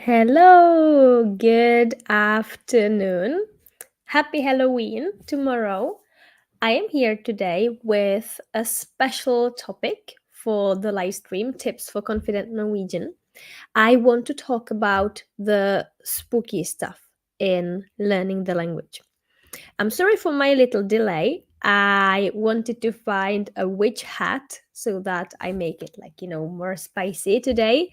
Hello, good afternoon. Happy Halloween tomorrow. I am here today with a special topic for the live stream Tips for Confident Norwegian. I want to talk about the spooky stuff in learning the language. I'm sorry for my little delay. I wanted to find a witch hat so that I make it more spicy today.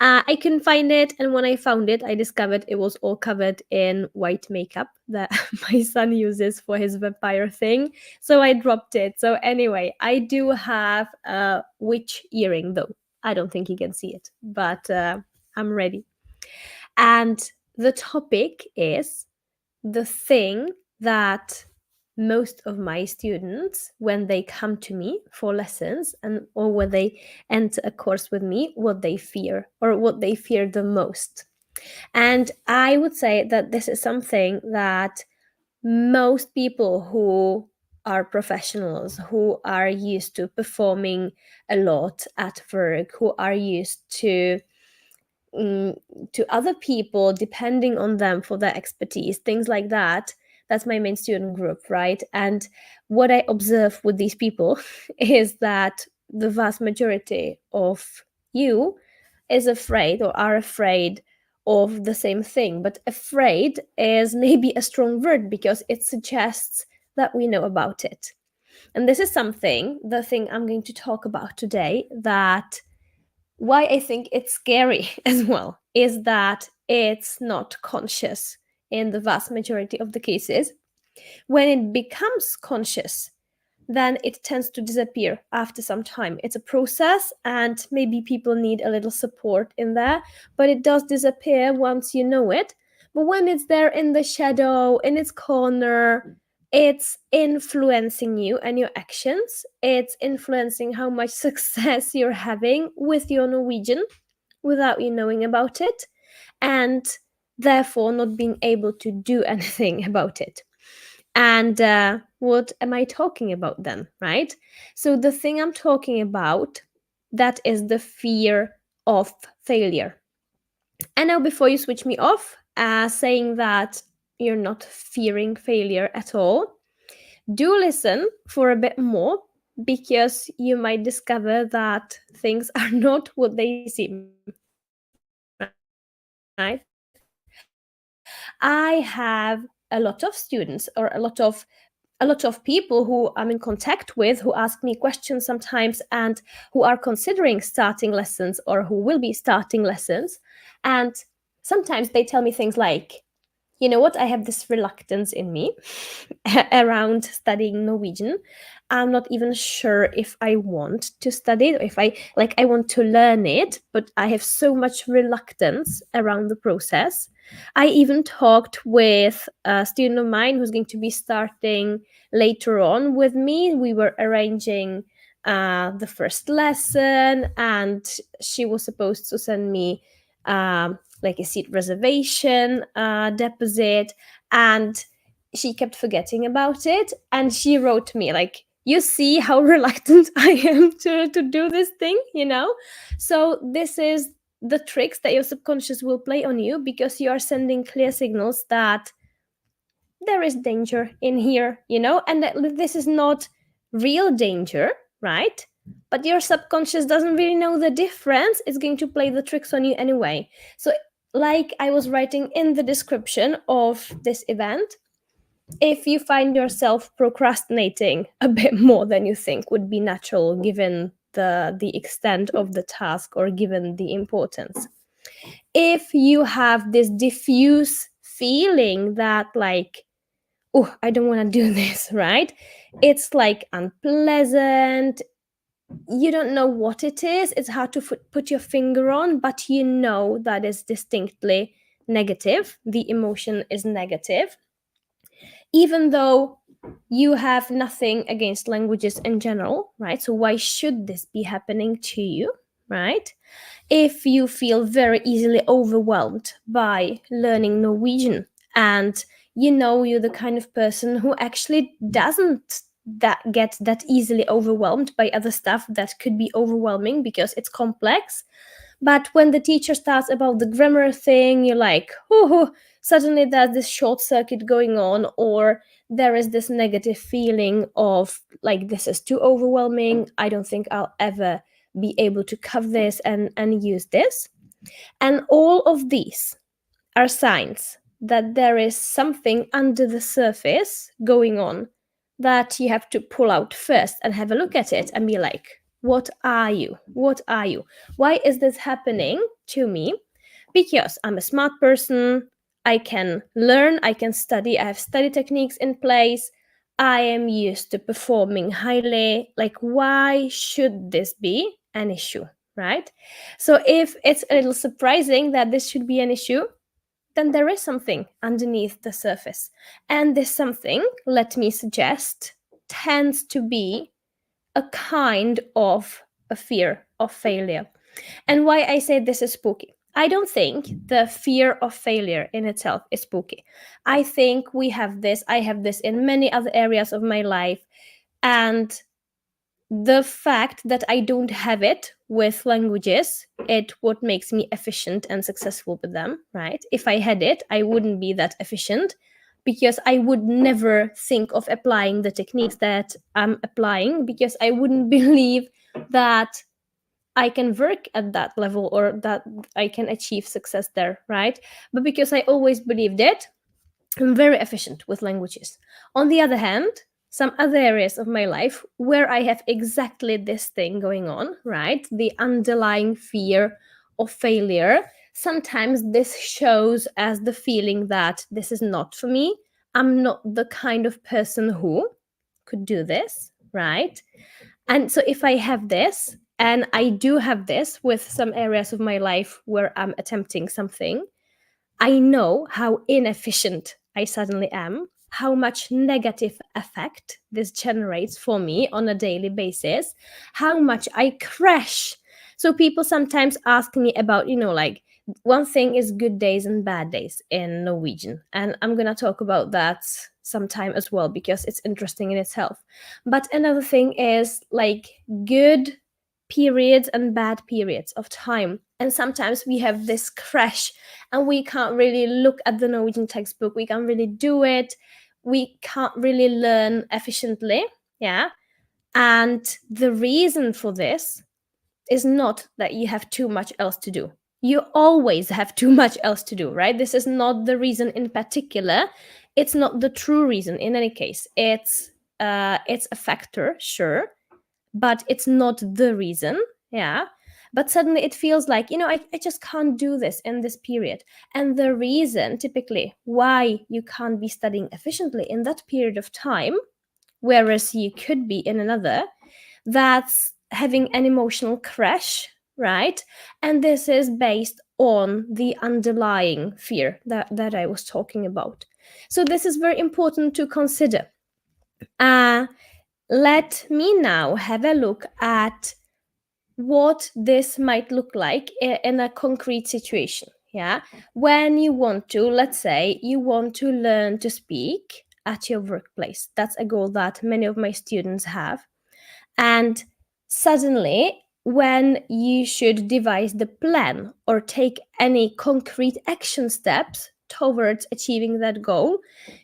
I couldn't find it, and when I found it, I discovered it was all covered in white makeup that my son uses for his vampire thing. So I dropped it. So anyway, I do have a witch earring though. I don't think you can see it, but I'm ready. And the topic is the thing that most of my students, when they come to me for lessons and or when they enter a course with me, what they fear or what they fear the most. And I would say that this is something that most people who are professionals, who are used to performing a lot at work, who are used mm, to other people depending on them for their expertise, things like that. That's my main student group, right? And what I observe with these people is that the vast majority of you is afraid or are afraid of the same thing. But afraid is maybe a strong word because it suggests that we know about it. And this is something, the thing I'm going to talk about today, that why I think it's scary as well is that it's not conscious in the vast majority of the cases. When it becomes conscious, then it tends to disappear after some time. It's a process, and maybe people need a little support in there, but it does disappear once you know it. But when it's there in the shadow, in its corner, it's influencing you and your actions. It's influencing how much success you're having with your Norwegian without you knowing about it, and therefore not being able to do anything about it. And what am I talking about then, right? So the thing I'm talking about, that is the fear of failure. And now before you switch me off, saying that you're not fearing failure at all, do listen for a bit more, because you might discover that things are not what they seem, right? I have a lot of students or a lot of people who I'm in contact with who ask me questions sometimes and who are considering starting lessons or who will be starting lessons. And sometimes they tell me things like, you know what, I have this reluctance in me around studying Norwegian. I'm not even sure if I want to study it, or if I want to learn it, but I have so much reluctance around the process. I even talked with a student of mine who's going to be starting later on with me. We were arranging the first lesson, and she was supposed to send me like a seat reservation deposit, and she kept forgetting about it. And she wrote me like, you see how reluctant I am to do this thing, you know? So this is the tricks that your subconscious will play on you, because you are sending clear signals that there is danger in here, you know, and that this is not real danger, right? But your subconscious doesn't really know the difference. It's going to play the tricks on you anyway. So, like I was writing in the description of this event, if you find yourself procrastinating a bit more than you think would be natural given the extent of the task or given the importance, if you have this diffuse feeling that like, oh, I don't want to do this, right? It's like unpleasant. You don't know what it is. It's hard to put your finger on, but you know that is distinctly negative. The emotion is negative. Even though you have nothing against languages in general, right? So why should this be happening to you, right? If you feel very easily overwhelmed by learning Norwegian, and you know you're the kind of person who actually doesn't get that easily overwhelmed by other stuff that could be overwhelming because it's complex, But when the teacher starts about the grammar thing, you're like, oh, suddenly there's this short circuit going on, or there is this negative feeling of like, this is too overwhelming. I don't think I'll ever be able to cover this and use this. And all of these are signs that there is something under the surface going on that you have to pull out first and have a look at it and be like, what are you? What are you? Why is this happening to me? Because I'm a smart person. I can learn, I can study, I have study techniques in place. I am used to performing highly. Like, why should this be an issue? Right? So, if it's a little surprising that this should be an issue, then there is something underneath the surface. And this something, let me suggest, tends to be a kind of a fear of failure. And why I say this is spooky. I don't think the fear of failure in itself is spooky. I think I have this in many other areas of my life. And the fact that I don't have it with languages, it what makes me efficient and successful with them, right? If I had it, I wouldn't be that efficient because I would never think of applying the techniques that I'm applying because I wouldn't believe that I can work at that level or that I can achieve success there, right? But because I always believed it, I'm very efficient with languages. On the other hand, some other areas of my life where I have exactly this thing going on, right? The underlying fear of failure. Sometimes this shows as the feeling that this is not for me. I'm not the kind of person who could do this, right? And so if I have this, and I do have this with some areas of my life where I'm attempting something, I know how inefficient I suddenly am, how much negative effect this generates for me on a daily basis, how much I crash. So people sometimes ask me about, like, one thing is good days and bad days in Norwegian. And I'm going to talk about that sometime as well because it's interesting in itself. But another thing is like good periods and bad periods of time. And sometimes we have this crash and we can't really look at the Norwegian textbook. We can't really do it. We can't really learn efficiently. Yeah. And the reason for this is not that you have too much else to do. You always have too much else to do, right? This is not the reason in particular. It's not the true reason in any case. It's a factor, sure, but it's not the reason. Yeah. But suddenly it feels like, I just can't do this in this period. And the reason typically why you can't be studying efficiently in that period of time, whereas you could be in another, that's having an emotional crash, right? And this is based on the underlying fear that I was talking about. So this is very important to consider. Let me now have a look at what this might look like in a concrete situation. Yeah. When you want to, let's say, you want to learn to speak at your workplace. That's a goal that many of my students have. And suddenly, when you should devise the plan or take any concrete action steps towards achieving that goal,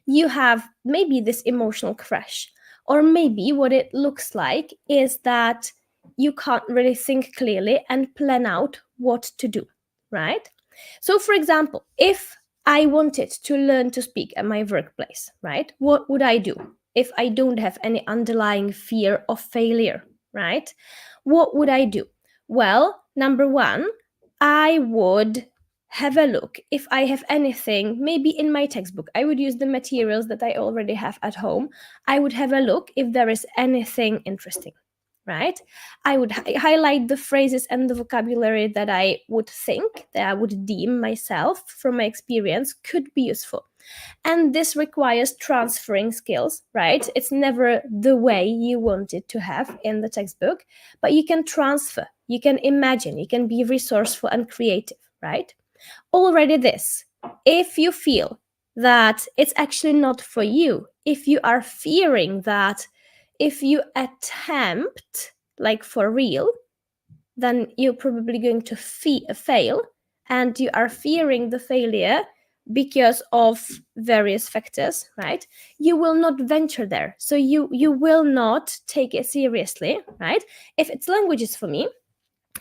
you have maybe this emotional crash. Or maybe what it looks like is that you can't really think clearly and plan out what to do, right? So, for example, if I wanted to learn to speak at my workplace, right, what would I do if I don't have any underlying fear of failure, right? What would I do? Well, number one, I would have a look if I have anything, maybe in my textbook. I would use the materials that I already have at home. I would have a look if there is anything interesting, right? I would highlight the phrases and the vocabulary that I would think, that I would deem myself from my experience could be useful. And this requires transferring skills, right? It's never the way you want it to have in the textbook, but you can transfer, you can imagine, you can be resourceful and creative, right? Already this, if you feel that it's actually not for you, if you are fearing that if you attempt, like for real, then you're probably going to fail, and you are fearing the failure because of various factors, right? You will not venture there. So you will not take it seriously, right? If it's languages for me,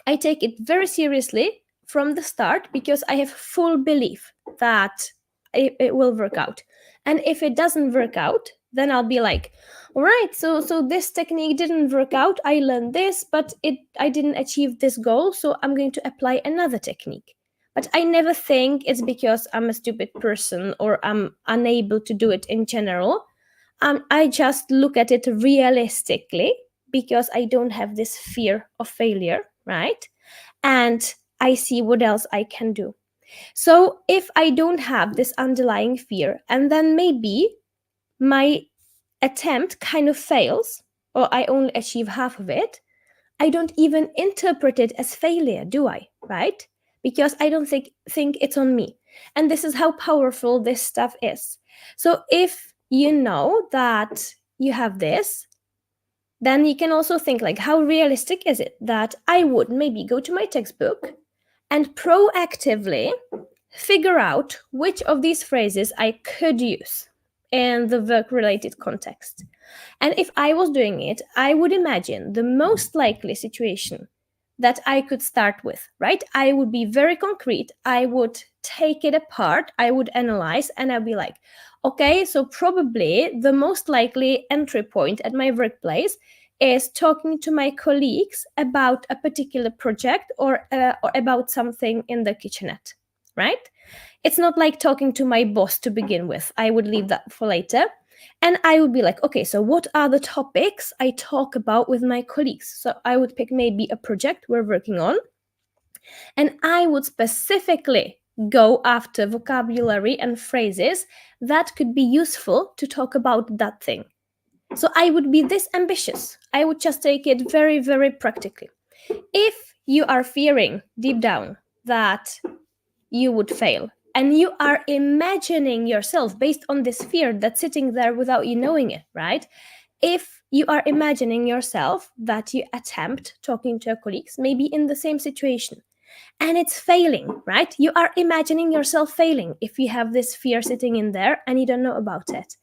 I take it very seriously from the start because I have full belief that it will work out. And if it doesn't work out, then I'll be like, all right, so this technique didn't work out. I learned this, but I didn't achieve this goal, so I'm going to apply another technique. But I never think it's because I'm a stupid person or I'm unable to do it in general. I just look at it realistically because I don't have this fear of failure, right? And I see what else I can do. So if I don't have this underlying fear, and then maybe my attempt kind of fails, or I only achieve half of it, I don't even interpret it as failure, do I? Right? Because I don't think it's on me. And this is how powerful this stuff is. So if you know that you have this, then you can also think like, how realistic is it that I would maybe go to my textbook and proactively figure out which of these phrases I could use in the work related context. And if I was doing it, I would imagine the most likely situation that I could start with, right? I would be very concrete. I would take it apart. I would analyze, and I'd be like, okay, so probably the most likely entry point at my workplace is talking to my colleagues about a particular project or about something in the kitchenette, right? It's not like talking to my boss to begin with. I would leave that for later. And I would be like, okay, so what are the topics I talk about with my colleagues? So I would pick maybe a project we're working on, and I would specifically go after vocabulary and phrases that could be useful to talk about that thing. So I would be this ambitious. I would just take it very, very practically. If you are fearing deep down that you would fail, and you are imagining yourself based on this fear that's sitting there without you knowing it, right? If you are imagining yourself that you attempt talking to your colleagues, maybe in the same situation, and it's failing, right? You are imagining yourself failing if you have this fear sitting in there and you don't know about it.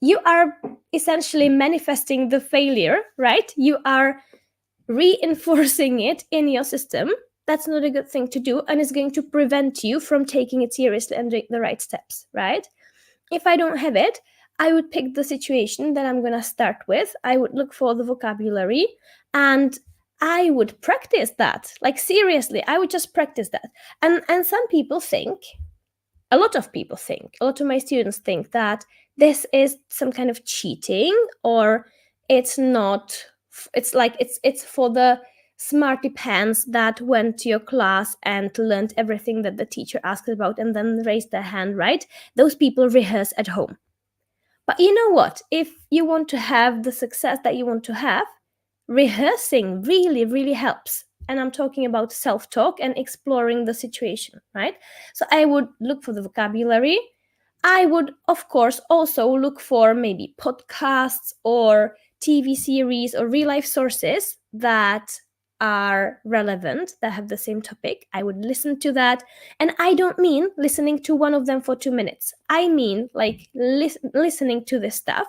You are essentially manifesting the failure, right? You are reinforcing it in your system. That's not a good thing to do, and it's going to prevent you from taking it seriously and doing the right steps, right? If I don't have it, I would pick the situation that I'm going to start with. I would look for the vocabulary and I would practice that. Like seriously, I would just practice that. And some people think, a lot of people think, a lot of my students think that this is some kind of cheating, or it's not, it's like it's for the smarty pants that went to your class and learned everything that the teacher asked about and then raised their hand, right? Those people rehearse at home. But you know what? If you want to have the success that you want to have, rehearsing really, really helps. And I'm talking about self-talk and exploring the situation, right? So I would look for the vocabulary. I would, of course, also look for maybe podcasts or TV series or real life sources that are relevant, that have the same topic. I would listen to that. And I don't mean listening to one of them for 2 minutes. I mean like listening to this stuff,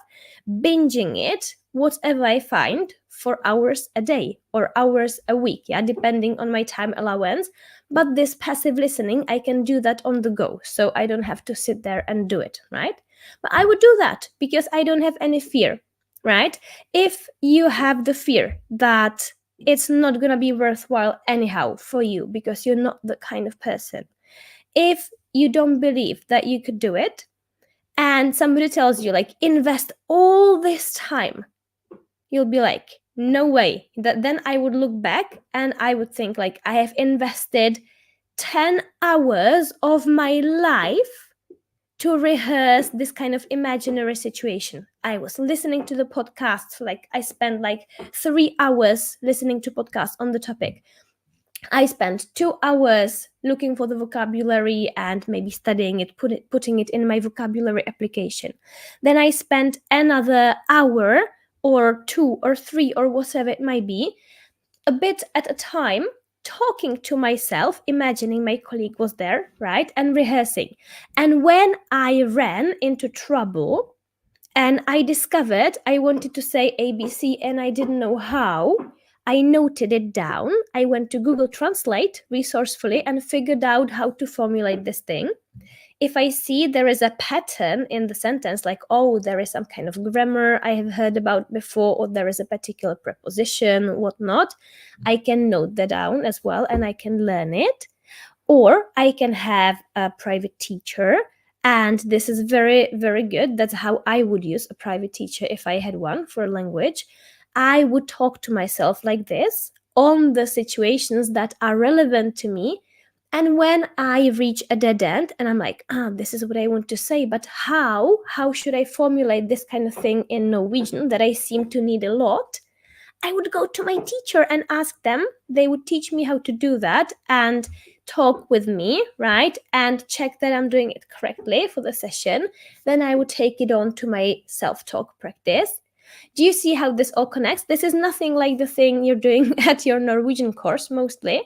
binging it, whatever I find, for hours a day or hours a week, yeah, depending on my time allowance. But this passive listening, I can do that on the go, so I don't have to sit there and do it, right? But I would do that because I don't have any fear, right? If you have the fear that it's not going to be worthwhile anyhow for you because you're not the kind of person, if you don't believe that you could do it, and somebody tells you like invest all this time, you'll be like, no way. Then I would look back and I would think like, I have invested 10 hours of my life to rehearse this kind of imaginary situation. I was listening to the podcasts, like I spent like 3 hours listening to podcasts on the topic. I spent 2 hours looking for the vocabulary and maybe studying it, putting it in my vocabulary application. Then I spent another hour or 2 or 3 or whatever it might be a bit at a time, talking to myself, imagining my colleague was there, right? And rehearsing. And when I ran into trouble and I discovered I wanted to say ABC and I didn't know how, I noted it down. I went to Google Translate resourcefully and figured out how to formulate this thing. If I see there is a pattern in the sentence, like, oh, there is some kind of grammar I have heard about before, or there is a particular preposition, whatnot, I can note that down as well and I can learn it. Or I can have a private teacher. And this is very, very good. That's how I would use a private teacher if I had one for a language. I would talk to myself like this on the situations that are relevant to me. And when I reach a dead end and I'm like, this is what I want to say, but how? How should I formulate this kind of thing in Norwegian that I seem to need a lot? I would go to my teacher and ask them. They would teach me how to do that and talk with me, right? And check that I'm doing it correctly for the session. Then I would take it on to my self-talk practice. Do you see how this all connects? This is nothing like the thing you're doing at your Norwegian course mostly,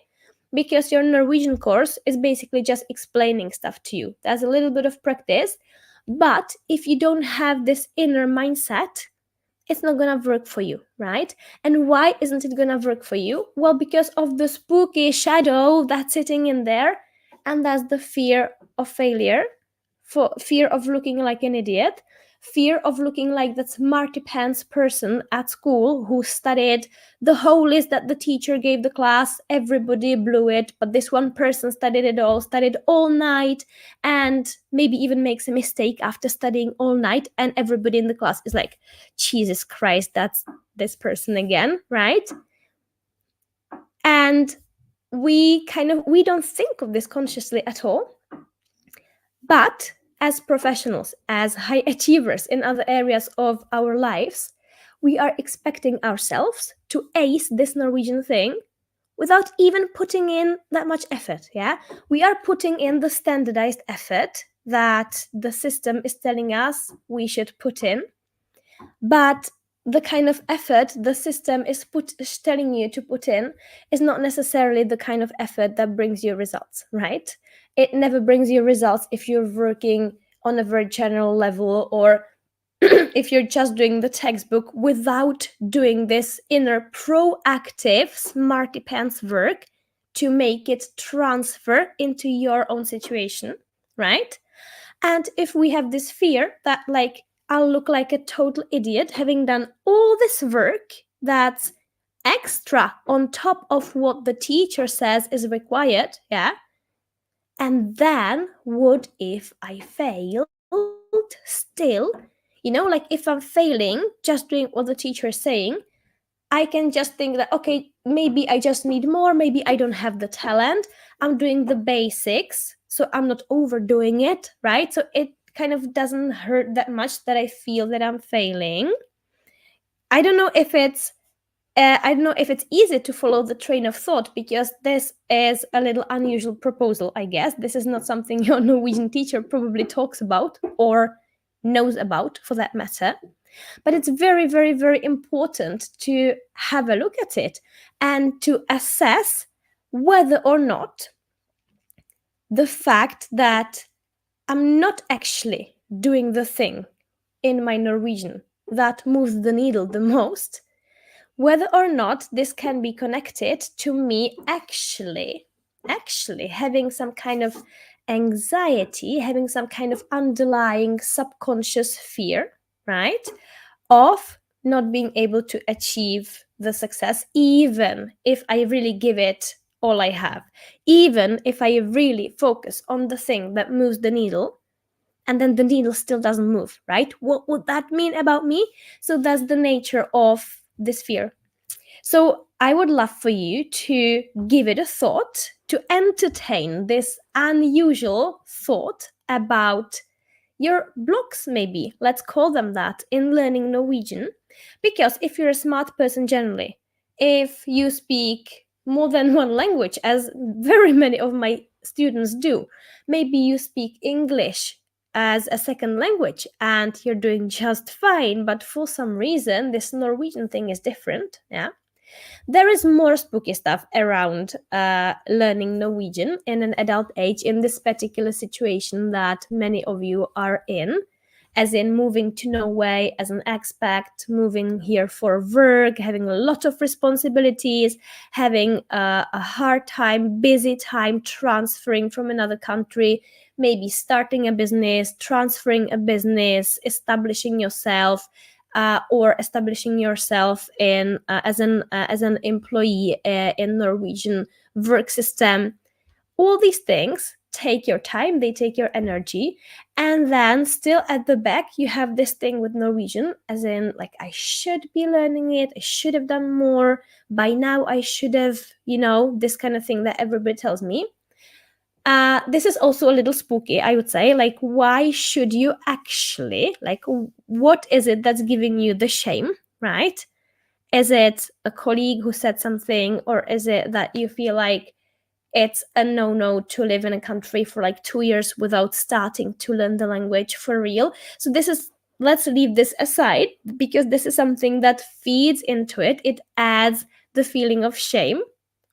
because your Norwegian course is basically just explaining stuff to you. There's a little bit of practice, but if you don't have this inner mindset, it's not gonna work for you, right? And why isn't it gonna work for you? Well, because of the spooky shadow that's sitting in there, and that's the fear of failure, for fear of looking like an idiot, fear of looking like that smarty pants person at school who studied the whole list that the teacher gave the class. Everybody blew it, but this one person studied all night, and maybe even makes a mistake after studying all night, and everybody in the class is like, Jesus Christ, that's this person again, right? And we don't think of this consciously at all. But as professionals, as high achievers in other areas of our lives, we are expecting ourselves to ace this Norwegian thing without even putting in that much effort. Yeah, we are putting in the standardized effort that the system is telling us we should put in, but the kind of effort the system is telling you to put in is not necessarily the kind of effort that brings you results, right? It never brings you results if you're working on a very general level, or if you're just doing the textbook without doing this inner proactive smarty pants work to make it transfer into your own situation, right? And if we have this fear that, like, I'll look like a total idiot having done all this work that's extra on top of what the teacher says is required, yeah? And then what if I failed still? Like, if I'm failing just doing what the teacher is saying, I can just think that, okay, maybe I just need more, maybe I don't have the talent, I'm doing the basics, so I'm not overdoing it, right? So it kind of doesn't hurt that much that I feel that I'm failing. I don't know if it's easy to follow the train of thought, because this is a little unusual proposal, I guess. This is not something your Norwegian teacher probably talks about or knows about, for that matter. But it's very, very, very important to have a look at it and to assess whether or not the fact that I'm not actually doing the thing in my Norwegian that moves the needle the most, whether or not this can be connected to me actually having some kind of anxiety, having some kind of underlying subconscious fear, right, of not being able to achieve the success, even if I really give it all I have, even if I really focus on the thing that moves the needle, and then the needle still doesn't move, right? What would that mean about me? So that's the nature of this fear. So I would love for you to give it a thought, to entertain this unusual thought about your blocks, maybe, let's call them that, in learning Norwegian. Because if you're a smart person generally, if you speak more than one language, as very many of my students do, maybe you speak English as a second language and you're doing just fine, but for some reason this Norwegian thing is different, yeah? There is more spooky stuff around learning Norwegian in an adult age in this particular situation that many of you are in, as in moving to Norway as an expat, moving here for work, having a lot of responsibilities, having a hard time, busy time transferring from another country, maybe starting a business, transferring a business, establishing yourself, or establishing yourself in as an employee in Norwegian work system. All these things take your time, they take your energy, and then still at the back you have this thing with Norwegian, as in like, I should be learning it, I should have done more by now, I should have, this kind of thing that everybody tells me. This is also a little spooky, I would say. Like, why should you actually, like, what is it that's giving you the shame, right? Is it a colleague who said something, or is it that you feel like it's a no-no to live in a country for like 2 years without starting to learn the language for real? So let's leave this aside, because this is something that feeds into it. It adds the feeling of shame,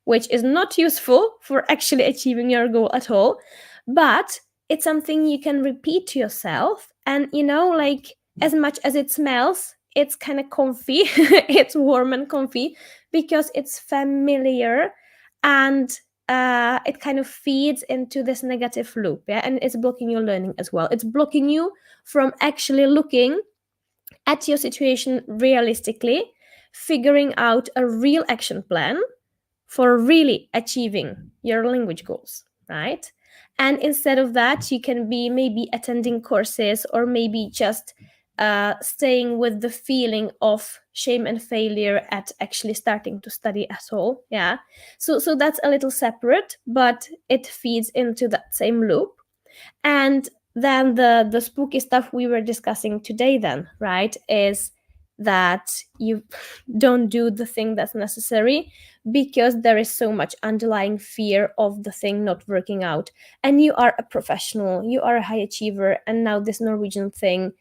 which is not useful for actually achieving your goal at all. But it's something you can repeat to yourself. And, like, as much as it smells, it's kind of comfy. It's warm and comfy because it's familiar, and it kind of feeds into this negative loop. Yeah. And it's blocking your learning as well. It's blocking you from actually looking at your situation realistically, figuring out a real action plan for really achieving your language goals, right? And instead of that, you can be maybe attending courses, or maybe just staying with the feeling of shame and failure at actually starting to study at all. Yeah. So that's a little separate, but it feeds into that same loop. And then the spooky stuff we were discussing today, then, right, is that you don't do the thing that's necessary because there is so much underlying fear of the thing not working out. And you are a professional, you are a high achiever, and now this Norwegian thing,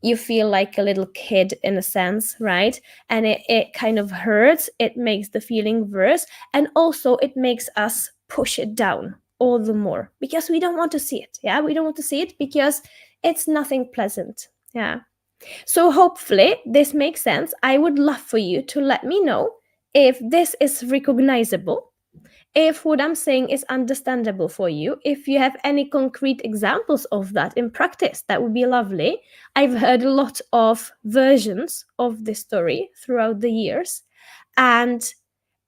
you feel like a little kid in a sense, right? And it kind of hurts, it makes the feeling worse, and also it makes us push it down all the more because we don't want to see it. Yeah, we don't want to see it because it's nothing pleasant. Yeah. So hopefully this makes sense. I would love for you to let me know if this is recognizable, if what I'm saying is understandable for you, if you have any concrete examples of that in practice, that would be lovely. I've heard a lot of versions of this story throughout the years, and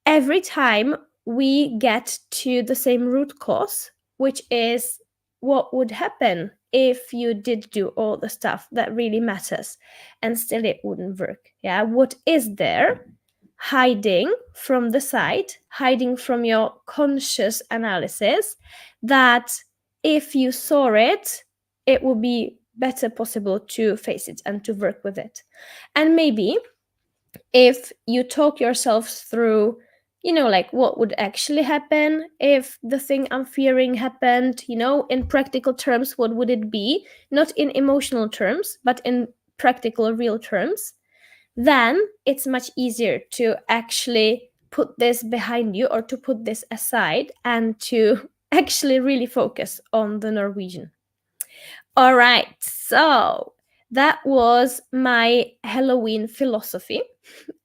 every time we get to the same root cause, which is what would happen if you did do all the stuff that really matters and still it wouldn't work. Yeah, what is there hiding from the side, hiding from your conscious analysis, that if you saw it, it would be better possible to face it and to work with it. And maybe if you talk yourself through, like, what would actually happen if the thing I'm fearing happened, in practical terms, what would it be? Not in emotional terms, but in practical, real terms. Then it's much easier to actually put this behind you, or to put this aside, and to actually really focus on the Norwegian. All right, so that was my Halloween philosophy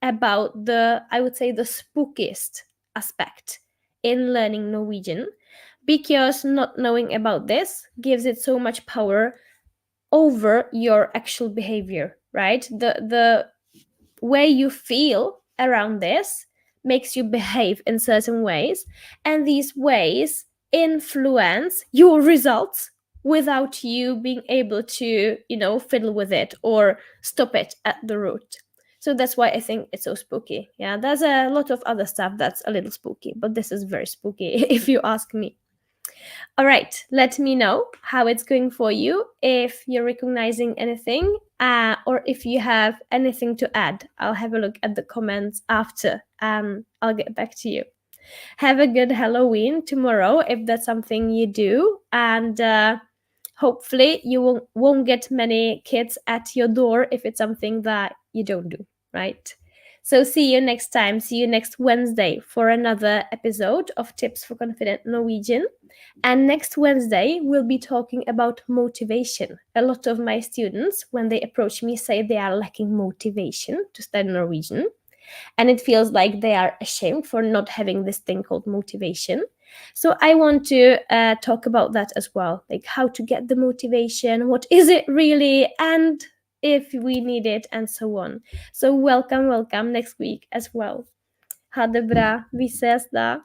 about I would say, the spookiest aspect in learning Norwegian, because not knowing about this gives it so much power over your actual behavior, right? The way you feel around this makes you behave in certain ways, and these ways influence your results without you being able to, fiddle with it or stop it at the root. So that's why I think it's so spooky. Yeah, there's a lot of other stuff that's a little spooky, but this is very spooky if you ask me. All right, let me know how it's going for you, if you're recognizing anything, or if you have anything to add. I'll have a look at the comments after. I'll get back to you. Have a good Halloween tomorrow if that's something you do, and hopefully you won't get many kids at your door if it's something that you don't do, right? So see you next time. See you next Wednesday for another episode of Tips for Confident Norwegian. And next Wednesday, we'll be talking about motivation. A lot of my students, when they approach me, say they are lacking motivation to study Norwegian. And it feels like they are ashamed for not having this thing called motivation. So I want to talk about that as well, like how to get the motivation, what is it really, and if we need it, and so on. So welcome next week as well. Ha det bra. Vi ses da.